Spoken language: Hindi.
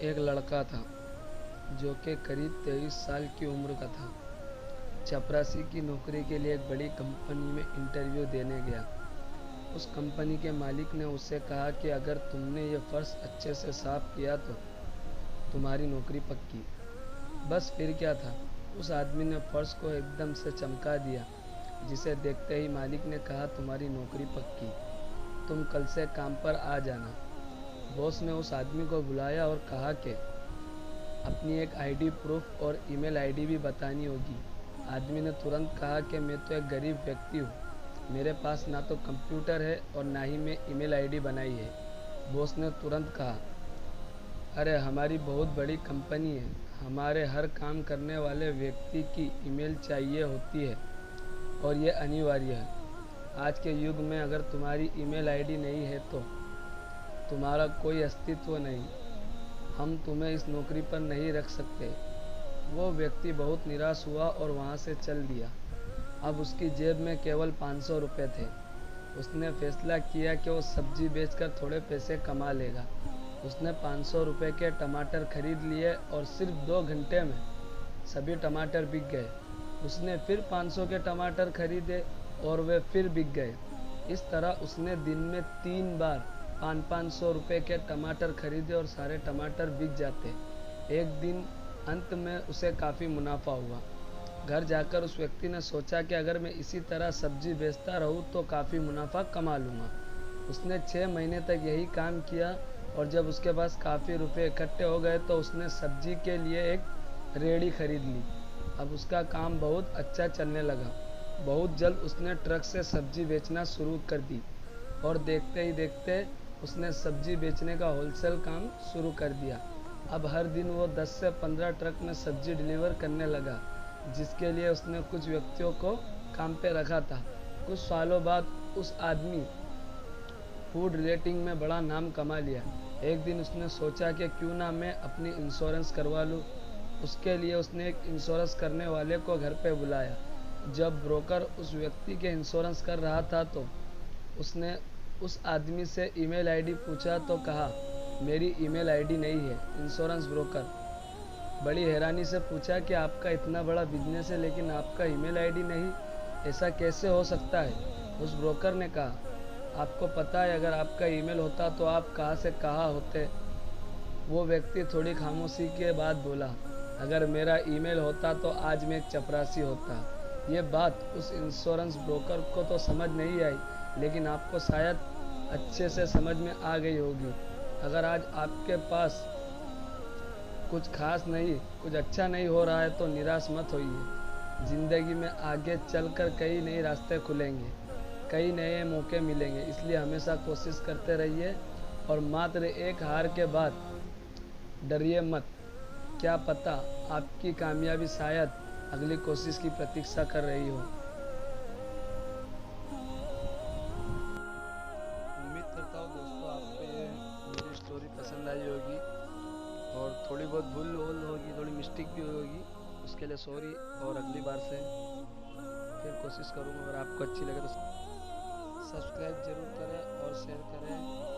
एक लड़का था जो कि करीब 23 साल की उम्र का था। चपरासी की नौकरी के लिए एक बड़ी कंपनी में इंटरव्यू देने गया। उस कंपनी के मालिक ने उससे कहा कि अगर तुमने ये फर्श अच्छे से साफ किया तो तुम्हारी नौकरी पक्की। बस फिर क्या था, उस आदमी ने फर्श को एकदम से चमका दिया, जिसे देखते ही मालिक ने कहा तुम्हारी नौकरी पक्की, तुम कल से काम पर आ जाना। बॉस ने उस आदमी को बुलाया और कहा कि अपनी एक आईडी प्रूफ और ईमेल आईडी भी बतानी होगी। आदमी ने तुरंत कहा कि मैं तो एक गरीब व्यक्ति हूँ, मेरे पास ना तो कंप्यूटर है और ना ही मैं ईमेल आईडी बनाई है। बॉस ने तुरंत कहा, अरे हमारी बहुत बड़ी कंपनी है, हमारे हर काम करने वाले व्यक्ति की ईमेल चाहिए होती है और ये अनिवार्य है। आज के युग में अगर तुम्हारी ईमेल आईडी नहीं है तो तुम्हारा कोई अस्तित्व नहीं, हम तुम्हें इस नौकरी पर नहीं रख सकते। वो व्यक्ति बहुत निराश हुआ और वहाँ से चल दिया। अब उसकी जेब में केवल 500 रुपये थे। उसने फैसला किया कि वो सब्जी बेचकर थोड़े पैसे कमा लेगा। उसने 500 रुपये के टमाटर खरीद लिए और सिर्फ 2 घंटे में सभी टमाटर बिक गए। उसने फिर 500 के टमाटर खरीदे और वे फिर बिक गए। इस तरह उसने दिन में 3 बार 500 रुपये के टमाटर खरीदे और सारे टमाटर बिक जाते। एक दिन अंत में उसे काफ़ी मुनाफा हुआ। घर जाकर उस व्यक्ति ने सोचा कि अगर मैं इसी तरह सब्जी बेचता रहूं तो काफ़ी मुनाफा कमा लूँगा। उसने 6 महीने तक यही काम किया और जब उसके पास काफ़ी रुपए इकट्ठे हो गए तो उसने सब्जी के लिए एक रेहड़ी खरीद ली। अब उसका काम बहुत अच्छा चलने लगा। बहुत जल्द उसने ट्रक से सब्जी बेचना शुरू कर दी और देखते ही देखते उसने सब्जी बेचने का होलसेल काम शुरू कर दिया। अब हर दिन वो 10 से 15 ट्रक में सब्जी डिलीवर करने लगा, जिसके लिए उसने कुछ व्यक्तियों को काम पे रखा था। कुछ सालों बाद उस आदमी फूड रेटिंग में बड़ा नाम कमा लिया। एक दिन उसने सोचा कि क्यों ना मैं अपनी इंश्योरेंस करवा लूँ। उसके लिए उसने एक इंश्योरेंस करने वाले को घर पे बुलाया। जब ब्रोकर उस व्यक्ति के इंश्योरेंस कर रहा था तो उसने उस आदमी से ईमेल आईडी पूछा तो कहा, मेरी ईमेल आईडी नहीं है। इंश्योरेंस ब्रोकर बड़ी हैरानी से पूछा कि आपका इतना बड़ा बिजनेस है लेकिन आपका ईमेल आईडी नहीं, ऐसा कैसे हो सकता है? उस ब्रोकर ने कहा, आपको पता है अगर आपका ईमेल होता तो आप कहाँ से कहाँ होते? वो व्यक्ति थोड़ी खामोशी के बाद बोला, अगर मेरा ईमेल होता तो आज मैं एक चपरासी होता। ये बात उस इंश्योरेंस ब्रोकर को तो समझ नहीं आई, लेकिन आपको शायद अच्छे से समझ में आ गई होगी। अगर आज आपके पास कुछ खास नहीं, कुछ अच्छा नहीं हो रहा है तो निराश मत होइए। ज़िंदगी में आगे चलकर कई नए रास्ते खुलेंगे, कई नए मौके मिलेंगे, इसलिए हमेशा कोशिश करते रहिए और मात्र एक हार के बाद डरिए मत। क्या पता आपकी कामयाबी शायद अगली कोशिश की प्रतीक्षा कर रही हो। उम्मीद करता हूँ दोस्तों आपको ये मेरी स्टोरी पसंद आई होगी और थोड़ी बहुत भूल वूल होगी, थोड़ी मिस्टेक भी होगी, उसके लिए सॉरी। और अगली बार से फिर कोशिश करूँगा। अगर आपको अच्छी लगे तो सब्सक्राइब ज़रूर करें और शेयर करें।